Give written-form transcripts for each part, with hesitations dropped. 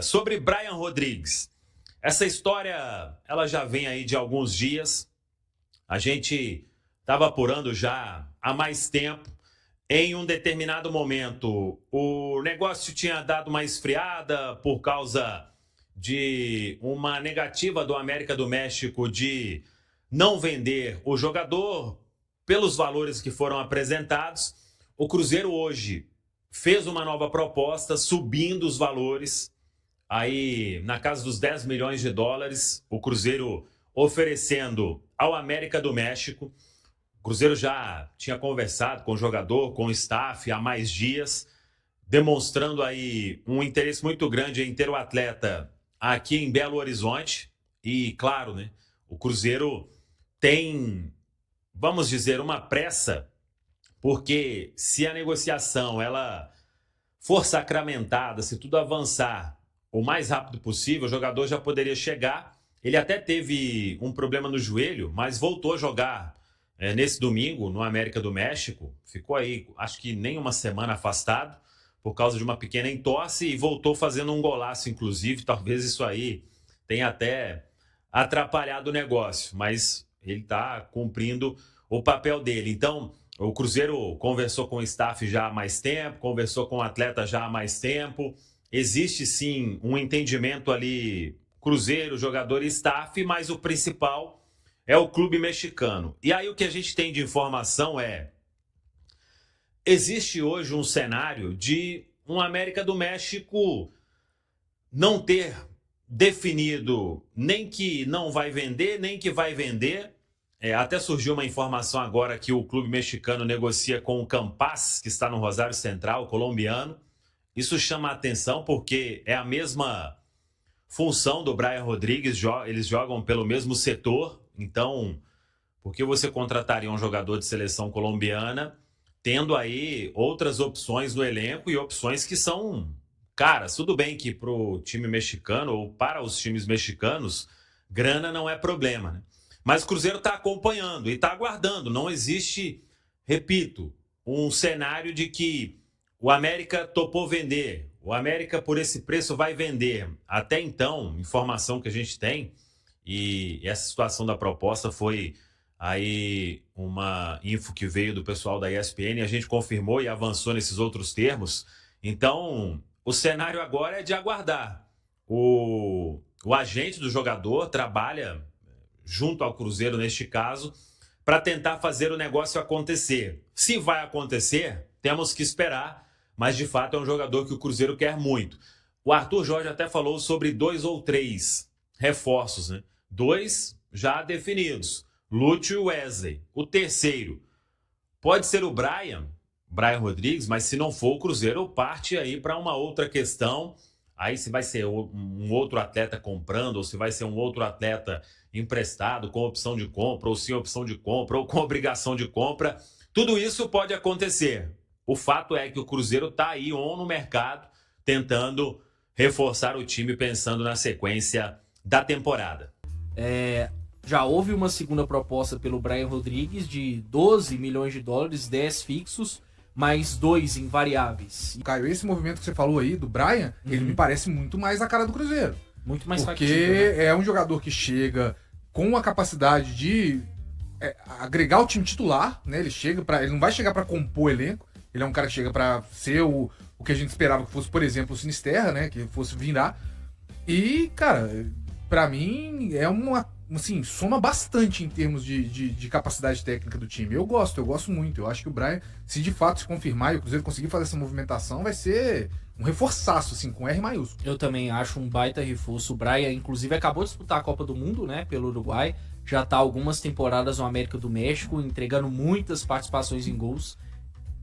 Sobre Brian Rodrigues, essa história ela já vem aí de alguns dias. A gente estava apurando já há mais tempo. Em um determinado momento, o negócio tinha dado uma esfriada por causa de uma negativa do América do México de não vender o jogador pelos valores que foram apresentados. O Cruzeiro hoje fez uma nova proposta, subindo os valores. Aí, na casa dos 10 milhões de dólares, o Cruzeiro oferecendo ao América do México. O Cruzeiro já tinha conversado com o jogador, com o staff há mais dias, demonstrando aí um interesse muito grande em ter o atleta aqui em Belo Horizonte. E, claro, né, o Cruzeiro tem, vamos dizer, uma pressa, porque se a negociação ela for sacramentada, se tudo avançar o mais rápido possível, o jogador já poderia chegar. Ele até teve um problema no joelho, mas voltou a jogar nesse domingo no América do México. Ficou aí, acho que nem uma semana afastado por causa de uma pequena entorse e voltou fazendo um golaço, inclusive. Talvez isso aí tenha até atrapalhado o negócio, mas ele está cumprindo o papel dele. Então, o Cruzeiro conversou com o staff já há mais tempo, conversou com o atleta já há mais tempo. Existe sim um entendimento ali, Cruzeiro, jogador e staff, mas o principal é o clube mexicano. E aí o que a gente tem de informação é: existe hoje um cenário de um América do México não ter definido nem que não vai vender, nem que vai vender. Até surgiu uma informação agora que o clube mexicano negocia com o Campas, que está no Rosário Central, colombiano. Isso chama a atenção porque é a mesma função do Brian Rodrigues, eles jogam pelo mesmo setor. Então, por que você contrataria um jogador de seleção colombiana tendo aí outras opções no elenco e opções que são caras? Tudo bem que para o time mexicano ou para os times mexicanos, grana não é problema, né? Mas o Cruzeiro está acompanhando e está aguardando. Não existe, repito, um cenário de que o América topou vender, o América por esse preço vai vender. Até então, informação que a gente tem, e essa situação da proposta foi aí uma info que veio do pessoal da ESPN, a gente confirmou e avançou nesses outros termos. Então, o cenário agora é de aguardar. O agente do jogador trabalha junto ao Cruzeiro, neste caso, para tentar fazer o negócio acontecer. Se vai acontecer, temos que esperar, mas de fato é um jogador que o Cruzeiro quer muito. O Arthur Jorge até falou sobre 2 ou 3 reforços, né? 2 já definidos, Lúcio e Wesley. O terceiro pode ser o Brian Rodrigues, mas se não for, o Cruzeiro parte aí para uma outra questão. Aí se vai ser um outro atleta comprando, ou se vai ser um outro atleta emprestado com opção de compra, ou sem opção de compra, ou com obrigação de compra. Tudo isso pode acontecer. O fato é que o Cruzeiro está aí no mercado, tentando reforçar o time, pensando na sequência da temporada. Já houve uma segunda proposta pelo Brian Rodrigues de 12 milhões de dólares, 10 fixos, mais 2 invariáveis. Caio, esse movimento que você falou aí do Brian, ele me parece muito mais a cara do Cruzeiro. Muito mais porque factível, né? É um jogador que chega com a capacidade de agregar o time titular, né? Ele não vai chegar para compor o elenco. Ele é um cara que chega para ser o que a gente esperava que fosse, por exemplo, o Sinisterra, né? Que fosse virar. E, cara, para mim é assim, soma bastante em termos de capacidade técnica do time. Eu gosto muito. Eu acho que o Brian, se de fato se confirmar e o Cruzeiro conseguir fazer essa movimentação, vai ser um reforçaço, assim, com R maiúsculo. Eu também acho um baita reforço. O Brian, inclusive, acabou de disputar a Copa do Mundo, né, pelo Uruguai. Já tá algumas temporadas no América do México, entregando muitas participações em gols.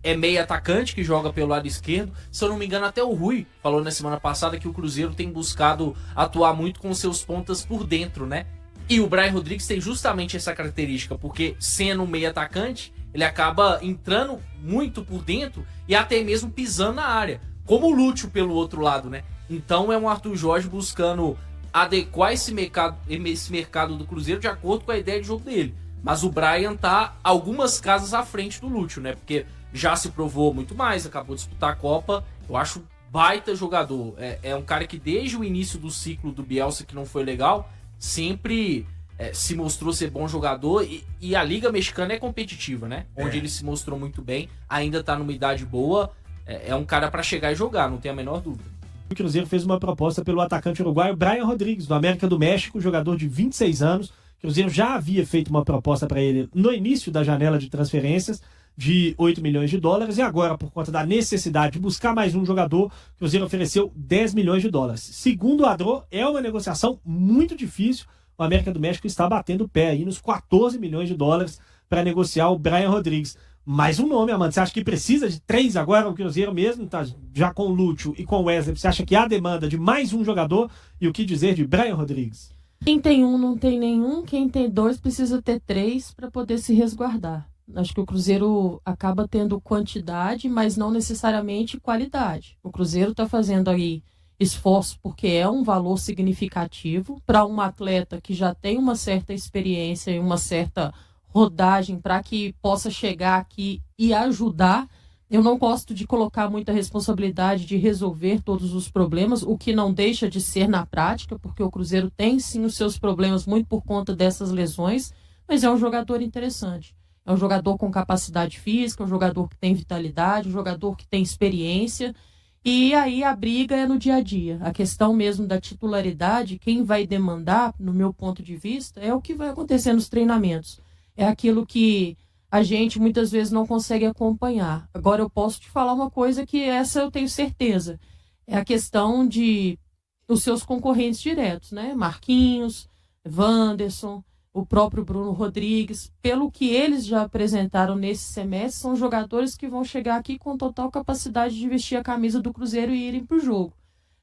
É meio atacante que joga pelo lado esquerdo. Se eu não me engano, até o Rui falou na semana passada que o Cruzeiro tem buscado atuar muito com seus pontas por dentro, né? E o Brian Rodrigues tem justamente essa característica, porque sendo um meio atacante, ele acaba entrando muito por dentro e até mesmo pisando na área, como o Lúcio pelo outro lado, né? Então é um Arthur Jorge buscando adequar esse mercado do Cruzeiro de acordo com a ideia de jogo dele. Mas o Brian tá algumas casas à frente do Lúcio, né? Porque já se provou muito mais, acabou de disputar a Copa. Eu acho baita jogador. É um cara que desde o início do ciclo do Bielsa, que não foi legal, sempre se mostrou ser bom jogador. E a Liga Mexicana é competitiva, né? Onde ele se mostrou muito bem, ainda tá numa idade boa. É um cara pra chegar e jogar, não tem a menor dúvida. O Cruzeiro fez uma proposta pelo atacante uruguaio Brian Rodrigues, do América do México, jogador de 26 anos. O Cruzeiro já havia feito uma proposta para ele no início da janela de transferências de 8 milhões de dólares e agora, por conta da necessidade de buscar mais um jogador, o Cruzeiro ofereceu 10 milhões de dólares. Segundo o Adro, é uma negociação muito difícil. O América do México está batendo o pé aí nos 14 milhões de dólares para negociar o Brian Rodrigues. Mais um nome, Amanda. Você acha que precisa de 3 agora? O Cruzeiro mesmo tá já com o Lúcio e com o Wesley. Você acha que há demanda de mais um jogador? E o que dizer de Brian Rodrigues? Quem tem um não tem nenhum. Quem tem 2 precisa ter 3 para poder se resguardar. Acho que o Cruzeiro acaba tendo quantidade, mas não necessariamente qualidade. O Cruzeiro está fazendo aí esforço porque é um valor significativo para um atleta que já tem uma certa experiência e uma certa rodagem para que possa chegar aqui e ajudar. Eu não gosto de colocar muita responsabilidade de resolver todos os problemas, o que não deixa de ser na prática, porque o Cruzeiro tem sim os seus problemas muito por conta dessas lesões, mas é um jogador interessante. É um jogador com capacidade física, um jogador que tem vitalidade, um jogador que tem experiência. E aí a briga é no dia a dia. A questão mesmo da titularidade, quem vai demandar, no meu ponto de vista, é o que vai acontecer nos treinamentos. É aquilo que a gente muitas vezes não consegue acompanhar. Agora eu posso te falar uma coisa que essa eu tenho certeza. É a questão de os seus concorrentes diretos, né? Marquinhos, Wanderson, o próprio Bruno Rodrigues. Pelo que eles já apresentaram nesse semestre, são jogadores que vão chegar aqui com total capacidade de vestir a camisa do Cruzeiro e irem para o jogo.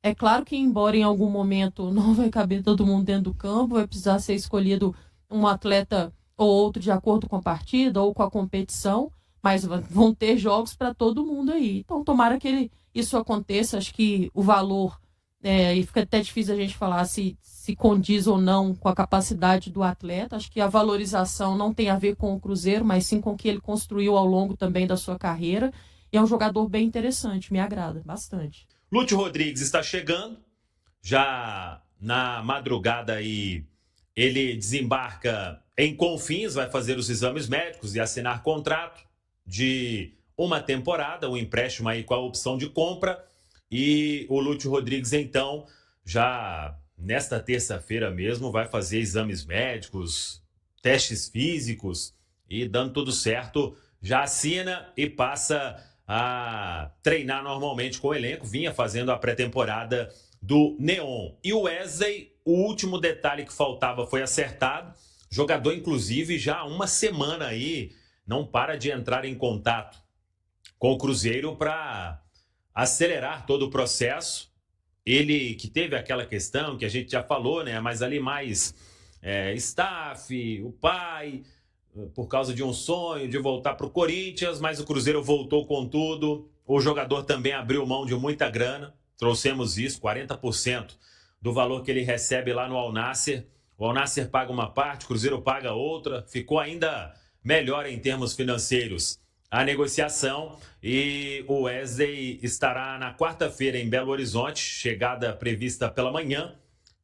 É claro que, embora em algum momento não vai caber todo mundo dentro do campo, vai precisar ser escolhido um atleta ou outro de acordo com a partida ou com a competição, mas vão ter jogos para todo mundo aí. Então, tomara que isso aconteça. Acho que o valor, e fica até difícil a gente falar se condiz ou não com a capacidade do atleta. Acho que a valorização não tem a ver com o Cruzeiro, mas sim com o que ele construiu ao longo também da sua carreira. E é um jogador bem interessante, me agrada bastante. Lúcio Rodrigues está chegando, já na madrugada aí ele desembarca em Confins, vai fazer os exames médicos e assinar contrato de uma temporada, um empréstimo aí com a opção de compra. E o Lúcio Rodrigues, então, já nesta terça-feira mesmo, vai fazer exames médicos, testes físicos e, dando tudo certo, já assina e passa a treinar normalmente com o elenco. Vinha fazendo a pré-temporada do Neon. E o Wesley, o último detalhe que faltava foi acertado. Jogador, inclusive, já há uma semana aí, não para de entrar em contato com o Cruzeiro para acelerar todo o processo. Ele que teve aquela questão que a gente já falou, né? Mas ali mais staff, o pai, por causa de um sonho de voltar para o Corinthians, mas o Cruzeiro voltou com tudo. O jogador também abriu mão de muita grana. Trouxemos isso, 40% do valor que ele recebe lá no Al Nassr. O Al Nassr paga uma parte, o Cruzeiro paga outra. Ficou ainda melhor em termos financeiros a negociação. E o Wesley estará na quarta-feira em Belo Horizonte, chegada prevista pela manhã.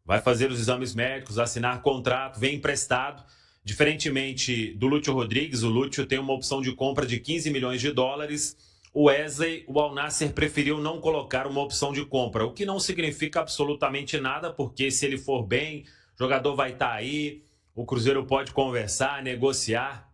Vai fazer os exames médicos, assinar contrato, vem emprestado. Diferentemente do Lúcio Rodrigues, o Lúcio tem uma opção de compra de 15 milhões de dólares. O Wesley, o Al Nassr preferiu não colocar uma opção de compra, o que não significa absolutamente nada, porque se ele for bem, o jogador vai estar aí, o Cruzeiro pode conversar, negociar,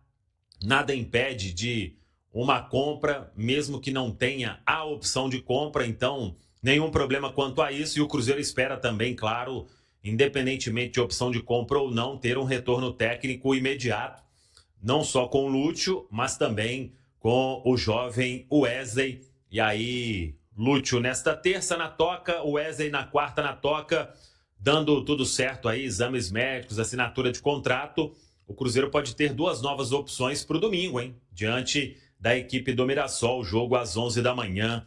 nada impede de uma compra, mesmo que não tenha a opção de compra, então nenhum problema quanto a isso. E o Cruzeiro espera também, claro, independentemente de opção de compra ou não, ter um retorno técnico imediato, não só com o Lúcio, mas também com o jovem Wesley. E aí, Lúcio nesta terça na toca, Wesley na quarta na toca, dando tudo certo aí, exames médicos, assinatura de contrato. O Cruzeiro pode ter 2 novas opções para o domingo, hein? Diante da equipe do Mirassol, jogo às 11 da manhã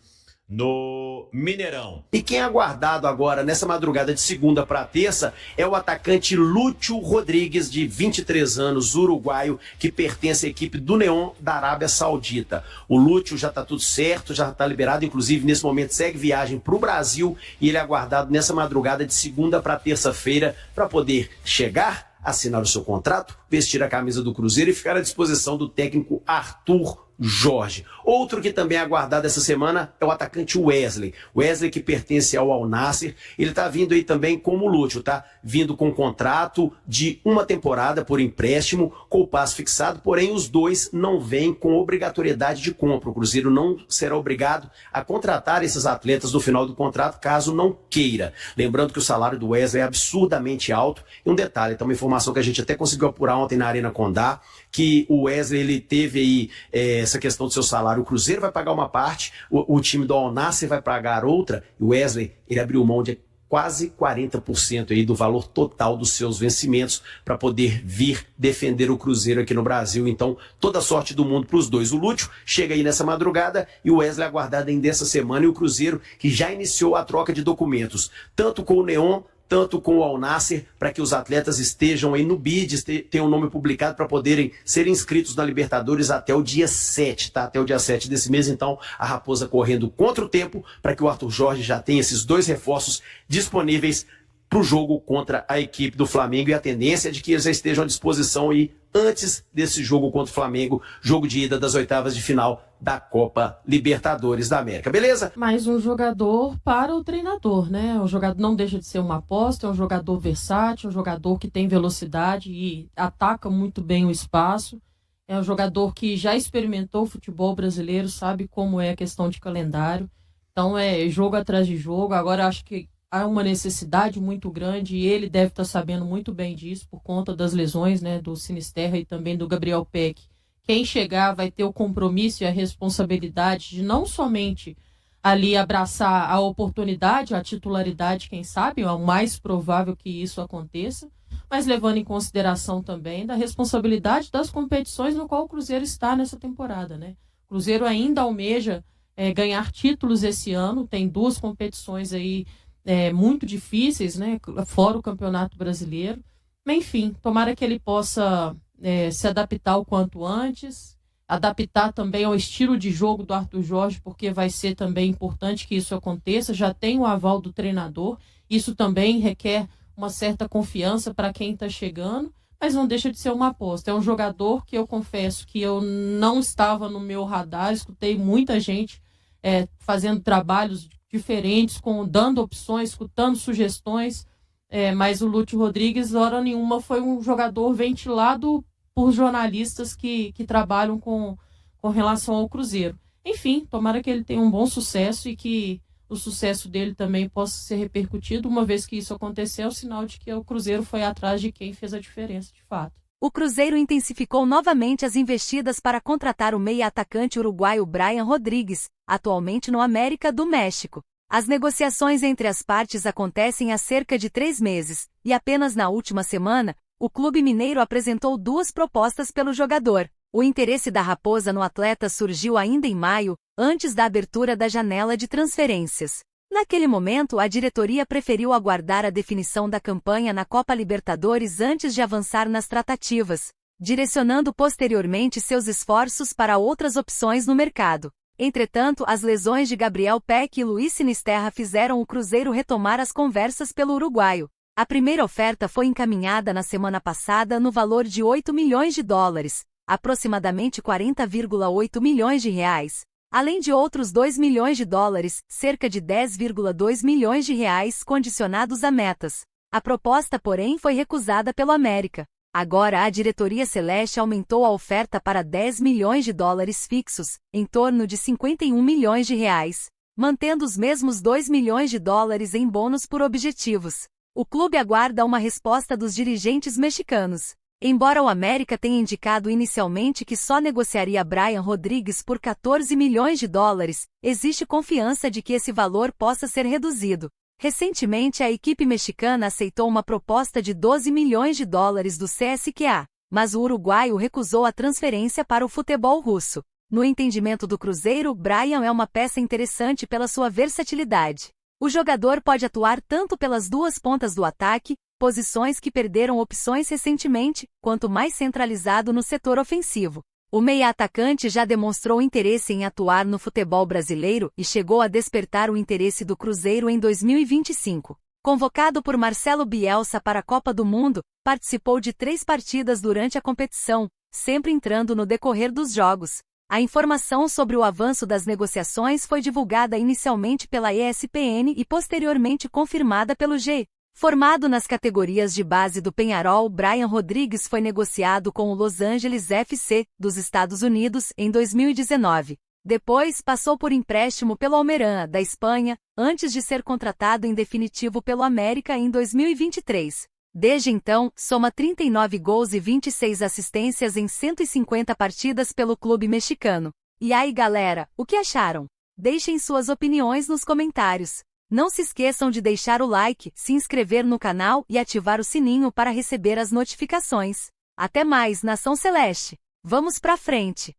no Mineirão. E quem é aguardado agora nessa madrugada de segunda para terça é o atacante Lúcio Rodrigues, de 23 anos, uruguaio, que pertence à equipe do Neon da Arábia Saudita. O Lúcio já está tudo certo, já está liberado, inclusive nesse momento segue viagem para o Brasil e ele é aguardado nessa madrugada de segunda para terça-feira para poder chegar, assinar o seu contrato, vestir a camisa do Cruzeiro e ficar à disposição do técnico Arthur Jorge. Outro que também é aguardado essa semana é o atacante Wesley. Wesley, que pertence ao Al Nassr, ele tá vindo aí também como Lúcio, tá? Vindo com um contrato de uma temporada por empréstimo, com o passe fixado, porém os dois não vêm com obrigatoriedade de compra. O Cruzeiro não será obrigado a contratar esses atletas no final do contrato, caso não queira. Lembrando que o salário do Wesley é absurdamente alto. E um detalhe, então uma informação que a gente até conseguiu apurar ontem na Arena Condá, que o Wesley, ele teve aí essa questão do seu salário. O Cruzeiro vai pagar uma parte, o time do Al Nassr vai pagar outra, e o Wesley, ele abriu mão de quase 40% aí do valor total dos seus vencimentos para poder vir defender o Cruzeiro aqui no Brasil. Então, toda a sorte do mundo para os dois. O Lúcio chega aí nessa madrugada e o Wesley aguardado ainda essa semana, e o Cruzeiro que já iniciou a troca de documentos, tanto com o Neon, tanto com o Al Nassr, para que os atletas estejam aí no BID, tenham o nome publicado para poderem ser inscritos na Libertadores até o dia 7, tá? Até o dia 7 desse mês. Então, a Raposa correndo contra o tempo para que o Arthur Jorge já tenha esses dois reforços disponíveis para o jogo contra a equipe do Flamengo, e a tendência é de que eles já estejam à disposição aí antes desse jogo contra o Flamengo, jogo de ida das oitavas de final da Copa Libertadores da América, beleza? Mais um jogador para o treinador, né? O jogador não deixa de ser uma aposta, é um jogador versátil, um jogador que tem velocidade e ataca muito bem o espaço. É um jogador que já experimentou o futebol brasileiro, sabe como é a questão de calendário. Então é jogo atrás de jogo. Agora acho que há uma necessidade muito grande e ele deve estar sabendo muito bem disso por conta das lesões, né, do Sinisterra e também do Gabriel Peck. Quem chegar vai ter o compromisso e a responsabilidade de não somente ali abraçar a oportunidade, a titularidade, quem sabe, é o mais provável que isso aconteça, mas levando em consideração também da responsabilidade das competições no qual o Cruzeiro está nessa temporada, né? O Cruzeiro ainda almeja ganhar títulos esse ano, tem 2 competições aí muito difíceis, né? Fora o Campeonato Brasileiro. Mas, enfim, tomara que ele possa se adaptar o quanto antes, adaptar também ao estilo de jogo do Arthur Jorge, porque vai ser também importante que isso aconteça. Já tem o aval do treinador, isso também requer uma certa confiança para quem está chegando, mas não deixa de ser uma aposta. É um jogador que eu confesso que eu não estava no meu radar, escutei muita gente fazendo trabalhos diferentes, dando opções, escutando sugestões, mas o Lúcio Rodrigues, hora nenhuma, foi um jogador ventilado por jornalistas que trabalham com relação ao Cruzeiro. Enfim, tomara que ele tenha um bom sucesso e que o sucesso dele também possa ser repercutido. Uma vez que isso acontecer, é o sinal de que o Cruzeiro foi atrás de quem fez a diferença de fato. O Cruzeiro intensificou novamente as investidas para contratar o meia-atacante uruguaio Brian Rodrigues, atualmente no América do México. As negociações entre as partes acontecem há cerca de 3 meses, e apenas na última semana, o clube mineiro apresentou 2 propostas pelo jogador. O interesse da Raposa no atleta surgiu ainda em maio, antes da abertura da janela de transferências. Naquele momento, a diretoria preferiu aguardar a definição da campanha na Copa Libertadores antes de avançar nas tratativas, direcionando posteriormente seus esforços para outras opções no mercado. Entretanto, as lesões de Gabriel Peck e Luiz Sinisterra fizeram o Cruzeiro retomar as conversas pelo uruguaio. A primeira oferta foi encaminhada na semana passada no valor de $8 milhões, aproximadamente 40,8 milhões de reais. Além de outros $2 milhões, cerca de 10,2 milhões de reais condicionados a metas. A proposta, porém, foi recusada pelo América. Agora a diretoria celeste aumentou a oferta para $10 milhões fixos, em torno de 51 milhões de reais, mantendo os mesmos $2 milhões em bônus por objetivos. O clube aguarda uma resposta dos dirigentes mexicanos. Embora o América tenha indicado inicialmente que só negociaria Brian Rodrigues por $14 milhões, existe confiança de que esse valor possa ser reduzido. Recentemente, a equipe mexicana aceitou uma proposta de $12 milhões do CSKA, mas o uruguaio recusou a transferência para o futebol russo. No entendimento do Cruzeiro, Brian é uma peça interessante pela sua versatilidade. O jogador pode atuar tanto pelas duas pontas do ataque, posições que perderam opções recentemente, quanto mais centralizado no setor ofensivo. O meia-atacante já demonstrou interesse em atuar no futebol brasileiro e chegou a despertar o interesse do Cruzeiro em 2025. Convocado por Marcelo Bielsa para a Copa do Mundo, participou de 3 partidas durante a competição, sempre entrando no decorrer dos jogos. A informação sobre o avanço das negociações foi divulgada inicialmente pela ESPN e posteriormente confirmada pelo G. Formado nas categorias de base do Peñarol, Brian Rodrigues foi negociado com o Los Angeles FC, dos Estados Unidos, em 2019. Depois passou por empréstimo pelo Almería, da Espanha, antes de ser contratado em definitivo pelo América em 2023. Desde então, soma 39 gols e 26 assistências em 150 partidas pelo clube mexicano. E aí, galera, o que acharam? Deixem suas opiniões nos comentários. Não se esqueçam de deixar o like, se inscrever no canal e ativar o sininho para receber as notificações. Até mais, Nação Celeste! Vamos pra frente!